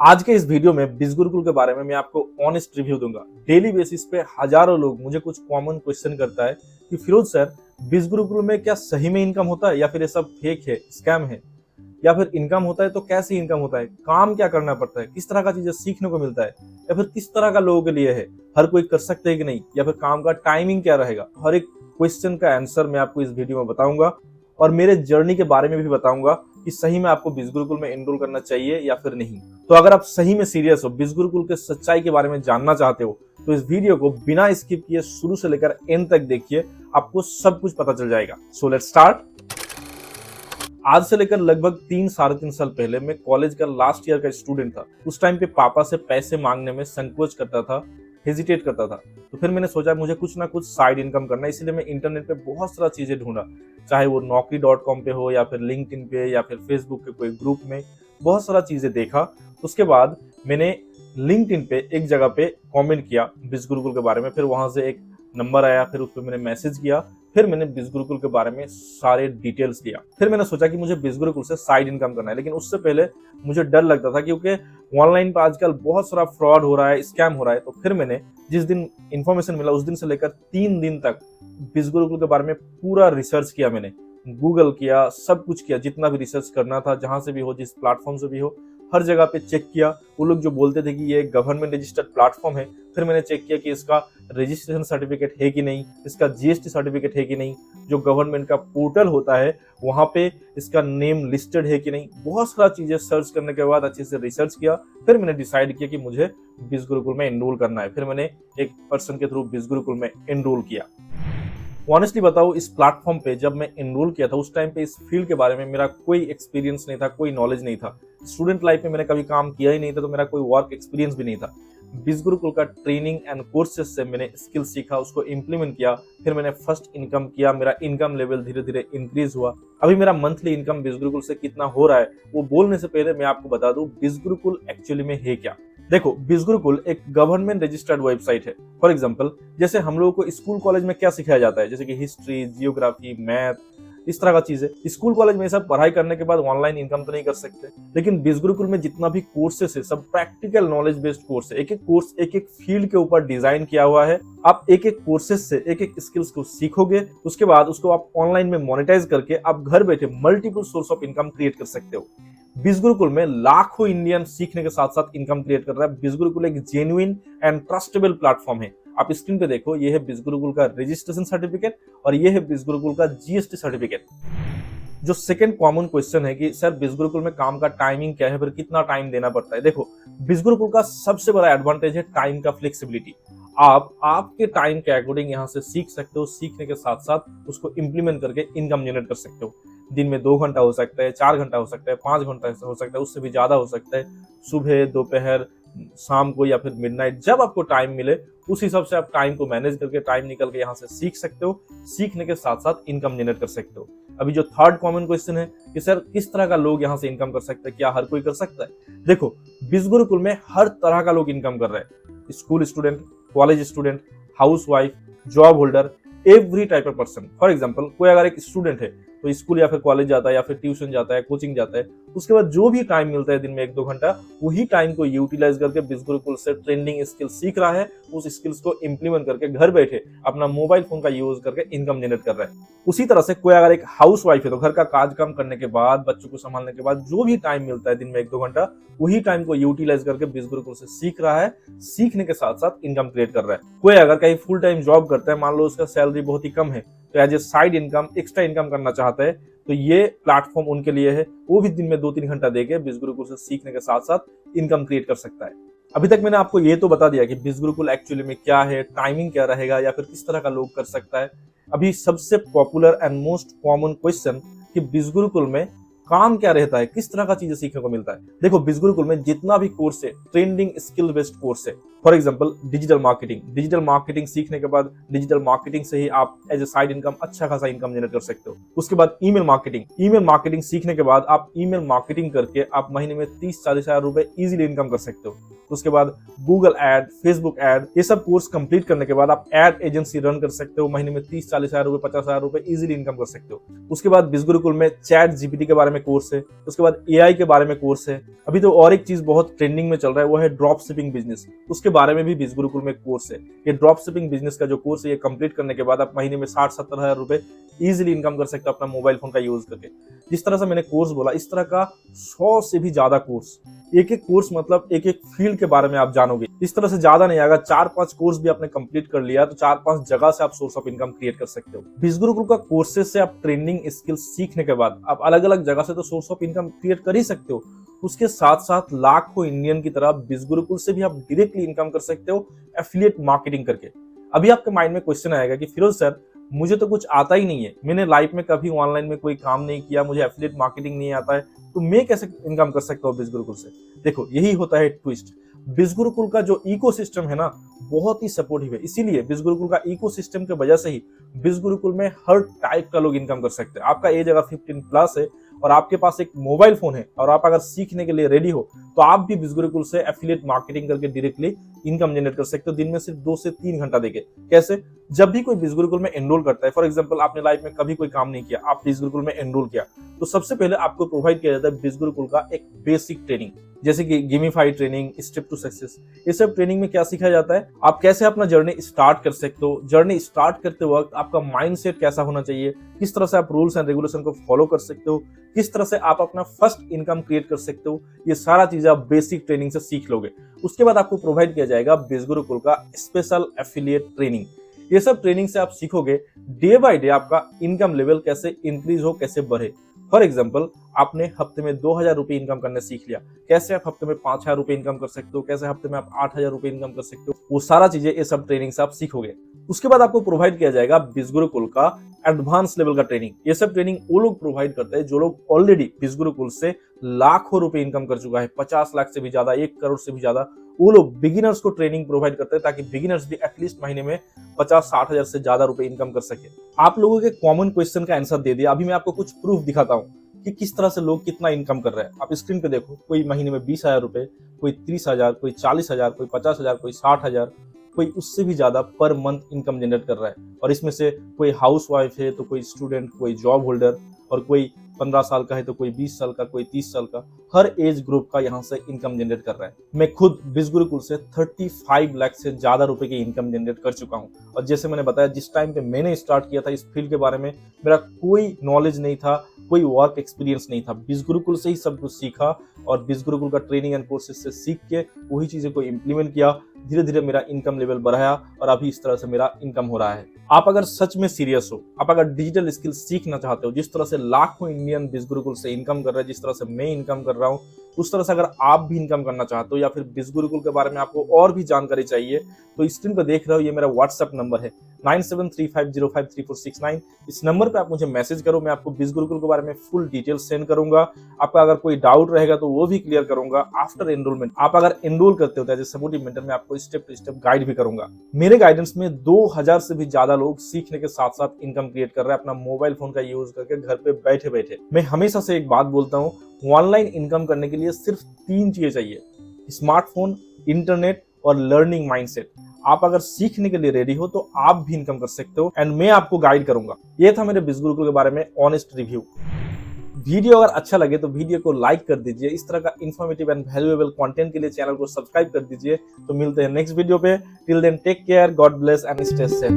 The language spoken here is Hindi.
आज के इस वीडियो में बिज़ गुरुकुल के बारे में मैं आपको ऑनेस्ट रिव्यू दूंगा। डेली बेसिस पे हजारों लोग मुझे कुछ कॉमन क्वेश्चन करता है कि फिरोज सर, बिज़ गुरुकुल में क्या सही में इनकम होता है या फिर ये सब फेक है, स्कैम है, या फिर इनकम होता है तो कैसे इनकम होता है, काम क्या करना पड़ता है, किस तरह का चीजें सीखने को मिलता है, या फिर किस तरह का लोगों के लिए है, हर कोई कर सकते हैं कि नहीं, या फिर काम का टाइमिंग क्या रहेगा। हर एक क्वेश्चन का आंसर मैं आपको इस वीडियो में बताऊंगा और मेरे जर्नी के बारे में भी बताऊंगा कि सही में आपको बिज़ गुरुकुल में एनरोल करना चाहिए या फिर नहीं। तो अगर आप सही में सीरियस हो, बिज़ गुरुकुल के सच्चाई के बारे में जानना चाहते हो, तो इस वीडियो को बिना स्किप किए शुरू से लेकर एंड तक देखिए, आपको सब कुछ पता चल जाएगा। So let's start. आज से लेकर लगभग 3-3.5 साल पहले मैं कॉलेज का लास्ट ईयर का स्टूडेंट था। उस टाइम पे पापा से पैसे मांगने में संकोच करता था, हेजिटेट करता था। तो फिर मैंने सोचा मुझे कुछ ना कुछ साइड इनकम करना है, इसलिए मैं इंटरनेट पे बहुत सारा चीजें ढूंढा, चाहे वो naukri.com पे हो या फिर लिंक्डइन पे या फिर फेसबुक के कोई ग्रुप में, बहुत सारा चीजें देखा। उसके बाद मैंने लिंक्डइन पे एक जगह पे कमेंट किया बिज़ गुरुकुल के बारे में, फिर वहां से एक नंबर आया, फिर उस पर मैंने मैसेज किया, फिर मैंने बिज़ गुरुकुल के बारे में सारे डिटेल्स लिया। फिर मैंने सोचा कि मुझे बिज़ गुरुकुल से साइड इनकम करना है, लेकिन उससे पहले मुझे डर लगता था क्योंकि ऑनलाइन पे आजकल बहुत सारा फ्रॉड हो रहा है, स्कैम हो रहा है। तो फिर मैंने जिस दिन इंफॉर्मेशन मिला उस दिन से लेकर 3 दिन तक बिज़ गुरुकुल के बारे में पूरा रिसर्च किया। मैंने गूगल किया, सब कुछ किया, जितना भी रिसर्च करना था, जहां से भी हो, जिस प्लेटफॉर्म से भी हो, हर जगह पे चेक किया। वो लोग जो बोलते थे कि ये गवर्नमेंट रजिस्टर्ड प्लेटफॉर्म है, फिर मैंने चेक किया कि इसका रजिस्ट्रेशन सर्टिफिकेट है कि नहीं, इसका जीएसटी सर्टिफिकेट है कि नहीं, जो गवर्नमेंट का पोर्टल होता है वहां पे इसका नेम लिस्टेड है कि नहीं। बहुत सारा चीजें सर्च करने के बाद अच्छे से रिसर्च किया, फिर मैंने डिसाइड किया कि मुझे बिज़ गुरुकुल में एनरोल करना है। फिर मैंने एक पर्सन के थ्रू बिज़ गुरुकुल में एनरोल किया। ऑनेस्टली बताऊं, इस प्लेटफॉर्म पे जब मैं एनरोल किया था उस टाइम पे इस फील्ड के बारे में मेरा कोई एक्सपीरियंस नहीं था, कोई नॉलेज नहीं था। स्टूडेंट लाइफ में मैंने कभी काम किया ही नहीं था, तो मेरा कोई वर्क एक्सपीरियंस भी नहीं था। बिज़ गुरुकुल का ट्रेनिंग एंड कोर्सेज से मैंने स्किल सीखा, उसको इम्प्लीमेंट किया, फिर मैंने फर्स्ट इनकम किया। मेरा इनकम लेवल धीरे धीरे इंक्रीज हुआ। अभी मेरा मंथली इनकम बिज़ गुरुकुल से कितना हो रहा है वो बोलने से पहले मैं आपको बता दूं बिज़ गुरुकुल एक्चुअली में है क्या। देखो, बिज़ गुरुकुल एक गवर्नमेंट रजिस्टर्ड वेबसाइट है। फॉर एग्जांपल, जैसे हम लोगों को स्कूल कॉलेज में क्या सिखाया जाता है, जैसे कि हिस्ट्री, जियोग्राफी, मैथ, इस तरह का चीजें, स्कूल कॉलेज में सब पढ़ाई करने के बाद ऑनलाइन इनकम तो नहीं कर सकते। लेकिन बिज़ गुरुकुल में जितना भी कोर्सेस है सब प्रैक्टिकल नॉलेज बेस्ड कोर्स है। एक एक कोर्स एक एक फील्ड के ऊपर डिजाइन किया हुआ है। आप एक एक कोर्सेस से एक एक स्किल्स को सीखोगे, उसके बाद उसको आप ऑनलाइन में मोनेटाइज करके आप घर बैठे multiple source of income create कर सकते हो। बिज़ गुरुकुल में लाखों इंडियन सीखने के साथ साथ इनकम क्रिएट कर रहा है। बिज़ गुरुकुल एक जेन्युइन एंड ट्रस्टेबल प्लेटफॉर्म है। आप स्क्रीन पे देखो, ये है बिज़ गुरुकुल का रजिस्ट्रेशन सर्टिफिकेट और ये है बिज़ गुरुकुल का जीएसटी सर्टिफिकेट। जो सेकंड कॉमन क्वेश्चन है कि सर बिज़ गुरुकुल में काम का टाइमिंग क्या है, फिर कितना टाइम देना पड़ता है। देखो, बिज़ गुरुकुल का सबसे बड़ा एडवांटेज है टाइम का फ्लेक्सिबिलिटी। आप आपके टाइम के अकॉर्डिंग यहाँ से सीख सकते हो, सीखने के साथ साथ उसको इंप्लीमेंट करके इनकम जनरेट कर सकते हो। दिन में 2 घंटा हो सकता है, 4 घंटा हो सकता है, 5 घंटा हो सकता है, उससे भी ज्यादा हो सकता है। सुबह, दोपहर, शाम को या फिर मिडनाइट, जब आपको टाइम मिले उस हिसाब से आप टाइम को मैनेज करके टाइम निकल के यहाँ से सीख सकते हो। सीखने के साथ साथ इनकम जनरेट कर सकते हो। अभी जो थर्ड कॉमन क्वेश्चन है कि सर किस तरह का लोग यहाँ से इनकम कर सकते हैं, क्या हर कोई कर सकता है। देखो, बिज़ गुरुकुल में हर तरह का लोग इनकम कर रहे हैं। School student, college student, house wife, job holder, every type of person. For example, कोई अगर एक स्टूडेंट है तो स्कूल या फिर कॉलेज जाता है या फिर ट्यूशन जाता है, कोचिंग जाता है, उसके बाद जो भी टाइम मिलता है दिन में 1-2 घंटा, वही टाइम को यूटिलाइज करके बिज़ गुरुकुल से ट्रेंडिंग स्किल सीख रहा है। उस स्किल्स को इंप्लीमेंट करके घर बैठे अपना मोबाइल फोन का यूज करके इनकम जनरेट कर रहा है। उसी तरह से कोई अगर एक हाउस वाइफ है तो घर का काज काम करने के बाद, बच्चों को संभालने के बाद जो भी टाइम मिलता है दिन में 1-2 घंटा, वही टाइम को यूटिलाइज करके बिज़ गुरुकुल से सीख रहा है। सीखने के साथ साथ इनकम क्रिएट कर रहा है। कोई अगर कहीं फुल टाइम जॉब करता है, मान लो उसका सैलरी बहुत ही कम है, तो as a side income extra income करना चाहता है, तो ये प्लेटफॉर्म उनके लिए है। वो भी दिन में 2-3 घंटा देके बिज़ गुरुकुल से सीखने के साथ साथ इनकम क्रिएट कर सकता है। अभी तक मैंने आपको ये तो बता दिया कि बिज़ गुरुकुल एक्चुअली में क्या है, टाइमिंग क्या रहेगा, या फिर किस तरह का लोग कर सकता है। अभी सबसे popular and most common question कि बिज़ गुरुकुल में काम क्या रहता है, किस तरह का चीजें सीखने को मिलता है। देखो, बिज़ गुरुकुल में जितना भी कोर्स है ट्रेंडिंग स्किल बेस्ड कोर्स है। फॉर एग्जांपल, डिजिटल मार्केटिंग सीखने के बाद डिजिटल मार्केटिंग से ही आप एज ए साइड इनकम अच्छा खासा इनकम जनरेट कर सकते हो। उसके बाद ईमेल मार्केटिंग सीखने के बाद आप ईमेल मार्केटिंग करके आप महीने में 30-40 हजार रुपए इजीली इनकम कर सकते हो। उसके बाद गूगल एड, फेसबुक एड, ये सब कोर्स कंप्लीट करने के बाद आप एड एजेंसी रन कर सकते हो। महीने में 30-40 हजार रुपए, 50 हजार रुपए इजीली इनकम कर सकते हो। उसके बाद बिज़ गुरुकुल में चैट जीपीटी के बारे में में कोर्स है, उसके बाद एआई के बारे में कोर्स है। अभी तो और एक चीज बहुत ट्रेंडिंग में चल रहा है, वो है ड्रॉप शिपिंग बिजनेस। उसके बारे में भी बीस गुरुकुल में कोर्स है। ये ड्रॉप शिपिंग बिजनेस का जो कोर्स है, ये कंप्लीट करने के बाद आप महीने में 60-70 हजार रुपए इजिली इनकम कर सकते हो अपना मोबाइल फोन का यूज करके। जिस तरह से मैंने कोर्स बोला, इस तरह का 100 से भी ज्यादा कोर्स, एक एक कोर्स मतलब एक एक फील्ड के बारे में आप जानोगे। इस तरह से ज्यादा नहीं, अगर 4-5 कोर्स भी आपने कंप्लीट कर लिया तो 4-5 जगह से आप सोर्स ऑफ इनकम क्रिएट कर सकते हो। बीस गुरुकुल का कोर्सेज से आप ट्रेनिंग स्किल सीखने के बाद आप अलग अलग जगह से तो सोर्स ऑफ इनकम क्रिएट कर ही सकते हो। उसके साथ साथ लाखों इंडियन की तरह बीस गुरुकुल से भी आप डायरेक्टली इनकम कर सकते हो एफिलिएट मार्केटिंग करके। अभी आपके माइंड में क्वेश्चन आएगा कि फिरोज सर, मुझे तो कुछ आता ही नहीं है, मैंने लाइफ में कभी ऑनलाइन में कोई काम नहीं किया, मुझे एफिलिएट मार्केटिंग नहीं आता है, तो मैं कैसे इनकम कर सकता हूँ बीस गुरुकुल से? देखो, यही होता है ट्विस्ट। बीस गुरुकुल का जो इकोसिस्टम है ना, बहुत ही सपोर्टिव है। इसीलिए बीस गुरुकुल का इकोसिस्टम की वजह से ही बीस गुरुकुल में हर टाइप का लोग इनकम कर सकते हैं। आपका एज अगर 15+ है और आपके पास एक मोबाइल फोन है और आप अगर सीखने के लिए रेडी हो, तो आप भी बीस गुरुकुल से एफिलिएट मार्केटिंग करके डायरेक्टली इनकम जनरेट कर सकते हो, दिन में सिर्फ 2 से 3 घंटा देके। कैसे? जब भी कोई बीस गुरुकुल में एनरोल करता है, फॉर एग्जांपल आपने लाइफ में कभी कोई काम नहीं किया, आप बीस गुरुकुल में एनरोल किया, तो सबसे पहले आपको प्रोवाइड किया जाता है बीस गुरुकुल का एक बेसिक ट्रेनिंग, जैसे कि gamified training, step to success. ये सब ट्रेनिंग में क्या सिखाया जाता है, आप कैसे अपना जर्नी स्टार्ट कर सकते हो, जर्नी स्टार्ट करते वक्त आपका माइंडसेट कैसा होना चाहिए, किस तरह से आप रूल्स एंड रेगुलेशन को फॉलो कर सकते हो, किस तरह से आप अपना फर्स्ट इनकम क्रिएट कर सकते हो, ये सारा चीजें आप बेसिक ट्रेनिंग से सीख लोगे। उसके बाद आपको प्रोवाइड किया जाएगा बीस गुरुकुल का स्पेशल एफिलिएट ट्रेनिंग। ये सब ट्रेनिंग से आप सीखोगे डे बाय डे आपका इनकम लेवल कैसे इंक्रीज हो, कैसे बढ़े। फॉर एग्जाम्पल, आपने हफ्ते में 2,000 रुपए इनकम करने सीख लिया, कैसे आप हफ्ते में 5,000 रुपए इनकम कर सकते हो, कैसे हफ्ते में आप 8,000 रुपए इनकम कर सकते हो, वो सारा चीजें ये सब ट्रेनिंग से आप सीखोगे। उसके बाद आपको प्रोवाइड किया जाएगा बीस गुरुकुल का एडवांस लेवल का ट्रेनिंग। ये सब ट्रेनिंग वो लोग प्रोवाइड करते हैं जो लोग ऑलरेडी बीस गुरुकुल से लाखों रुपए इनकम कर चुका है, 50 लाख से भी ज्यादा, 1 करोड़ से भी ज्यादा। वो लोग बिगिनर्स को ट्रेनिंग प्रोवाइड करते हैं ताकि बिगिनर्स भी एटलीस्ट महीने में 50-60 हजार से ज्यादा रुपए इनकम कर सके। आप लोगों के कॉमन क्वेश्चन का आंसर दे दिया। अभी मैं आपको कुछ प्रूफ दिखाता हूँ कि किस तरह से लोग कितना इनकम कर रहे हैं। आप स्क्रीन पे देखो, कोई महीने में 20,000 रुपए, कोई 30,000, कोई 40,000, कोई 50,000, कोई 60,000, कोई उससे भी ज्यादा पर मंथ इनकम जनरेट कर रहा है। और इसमें से कोई हाउस वाइफ है, तो कोई स्टूडेंट, कोई जॉब होल्डर, और कोई 15 साल का है, तो कोई 20 साल का, कोई 30 साल का, हर एज ग्रुप का यहाँ से इनकम जनरेट कर रहा है। मैं खुद बीस गुरुकुल से 35 लाख से ज्यादा रुपए की इनकम जनरेट कर चुका हूँ। और जैसे मैंने बताया, जिस टाइम पे मैंने स्टार्ट किया था इस फील्ड के बारे में, मेरा कोई नॉलेज नहीं था, कोई वर्क एक्सपीरियंस नहीं था। बीस गुरुकुल से ही सब कुछ सीखा और बीस गुरुकुल का ट्रेनिंग एंड कोर्सेज से सीख के वही चीजें को इम्प्लीमेंट किया। धीरे धीरे मेरा इनकम लेवल बढ़ाया और अभी इस तरह से मेरा इनकम हो रहा है। आप अगर सच में सीरियस हो, आप अगर डिजिटल स्किल सीखना चाहते हो, जिस तरह से लाखों इंडियन बीस गुरुकुल से इनकम कर रहे हैं, जिस तरह से मैं इनकम कर रहा हूँ, उस तरह से अगर आप भी इनकम करना चाहते हो, या फिर बीस गुरुकुल के बारे में आपको और भी जानकारी चाहिए, तो स्क्रीन पर देख रहे हो, ये मेरा व्हाट्सएप नंबर है 9735053469। इस नंबर पे आप मुझे मैसेज करो, मैं आपको बीस गुरुकुल के बारे में फुल डिटेल सेंड करूंगा। आपका अगर कोई डाउट रहेगा तो वो भी क्लियर करूंगा। आफ्टर एनरोलमेंट, आप अगर एनरोल करते हो तो सपोर्टिव मेंटर में आपको स्टेप टू स्टेप गाइड भी करूंगा। मेरे गाइडेंस में 2,000 से भी ज्यादा लोग सीखने के साथ साथ इनकम क्रिएट कर रहे हैं अपना मोबाइल फोन का यूज करके, घर पे बैठे बैठे। मैं हमेशा से एक बात बोलता हूँ, ऑनलाइन इनकम करने के लिए सिर्फ 3 चीजें चाहिए: स्मार्टफोन, इंटरनेट और लर्निंग माइंडसेट। आप अगर सीखने के लिए रेडी हो तो आप भी इनकम कर सकते हो एंड मैं आपको गाइड करूंगा। ये था मेरे बीस गुरुकुल के बारे में ऑनेस्ट रिव्यू। वीडियो अगर अच्छा लगे तो वीडियो को लाइक कर दीजिए। इस तरह का इन्फॉर्मेटिव एंड वैल्यूएबल कंटेंट के लिए चैनल को सब्सक्राइब कर दीजिए। तो मिलते हैं नेक्स्ट वीडियो पे। Till then take care, God bless and stay safe.